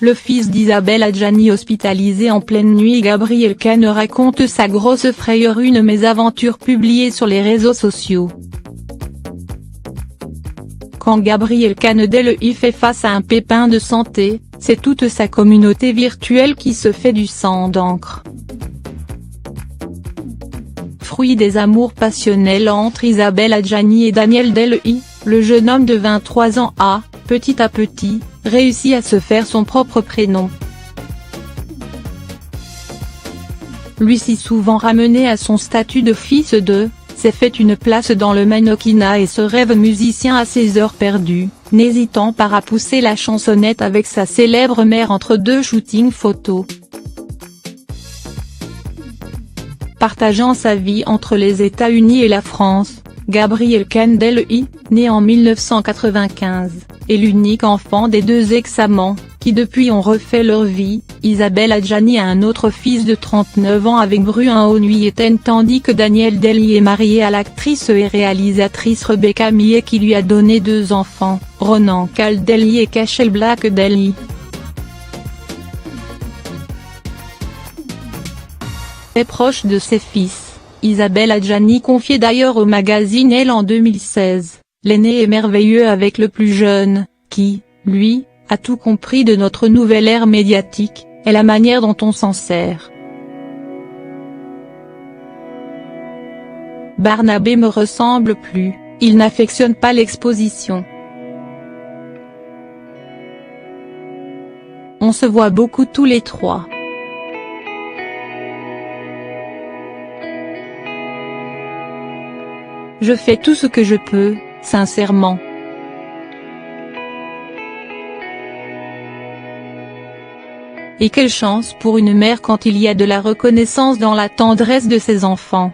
le fils d'Isabelle Adjani hospitalisé en pleine nuit. Gabriel Kane raconte sa grosse frayeur, une mésaventure publiée sur les réseaux sociaux. Quand Gabriel Kane DLI fait face à un pépin de santé, c'est toute sa communauté virtuelle qui se fait du sang d'encre. Fruit des amours passionnels entre Isabelle Adjani et Daniel DLI, le jeune homme de 23 ans a, petit à petit, réussi à se faire son propre prénom. Lui si souvent ramené à son statut de fils de, s'est fait une place dans le mannequinat et se rêve musicien à ses heures perdues, n'hésitant pas à pousser la chansonnette avec sa célèbre mère entre deux shootings photos. Partageant sa vie entre les États-Unis et la France, Gabriel Kane DLI, né en 1995, est l'unique enfant des deux ex-amants, qui depuis ont refait leur vie. Isabelle Adjani a un autre fils de 39 ans avec Bruin Onuyeten, tandis que Daniel DLI est marié à l'actrice et réalisatrice Rebecca Millet qui lui a donné deux enfants, Ronan Cal DLI et Cashel Black DLI. Très proche de ses fils, Isabelle Adjani confiait d'ailleurs au magazine Elle en 2016, « L'aîné est merveilleux avec le plus jeune, qui, lui, a tout compris de notre nouvelle ère médiatique, et la manière dont on s'en sert. Barnabé me ressemble plus, il n'affectionne pas l'exposition. On se voit beaucoup tous les trois. Je fais tout ce que je peux, sincèrement. Et quelle chance pour une mère quand il y a de la reconnaissance dans la tendresse de ses enfants.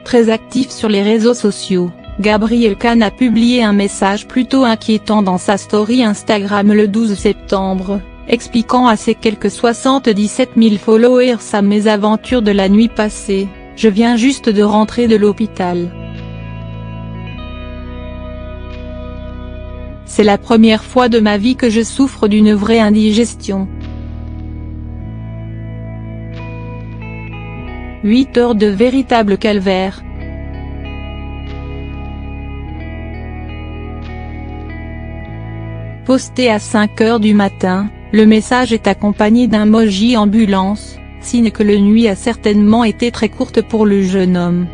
Très actif sur les réseaux sociaux, Gabriel Kane a publié un message plutôt inquiétant dans sa story Instagram le 12 septembre, expliquant à ses quelques 77 000 followers sa mésaventure de la nuit passée. Je viens juste de rentrer de l'hôpital. C'est la première fois de ma vie que je souffre d'une vraie indigestion. 8 heures de véritable calvaire. Posté à 5 heures du matin, le message est accompagné d'un emoji ambulance, signe que la nuit a certainement été très courte pour le jeune homme.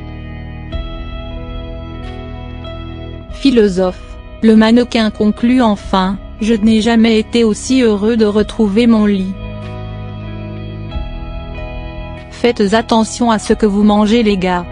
Philosophe, le mannequin conclut enfin, « Je n'ai jamais été aussi heureux de retrouver mon lit. Faites attention à ce que vous mangez les gars.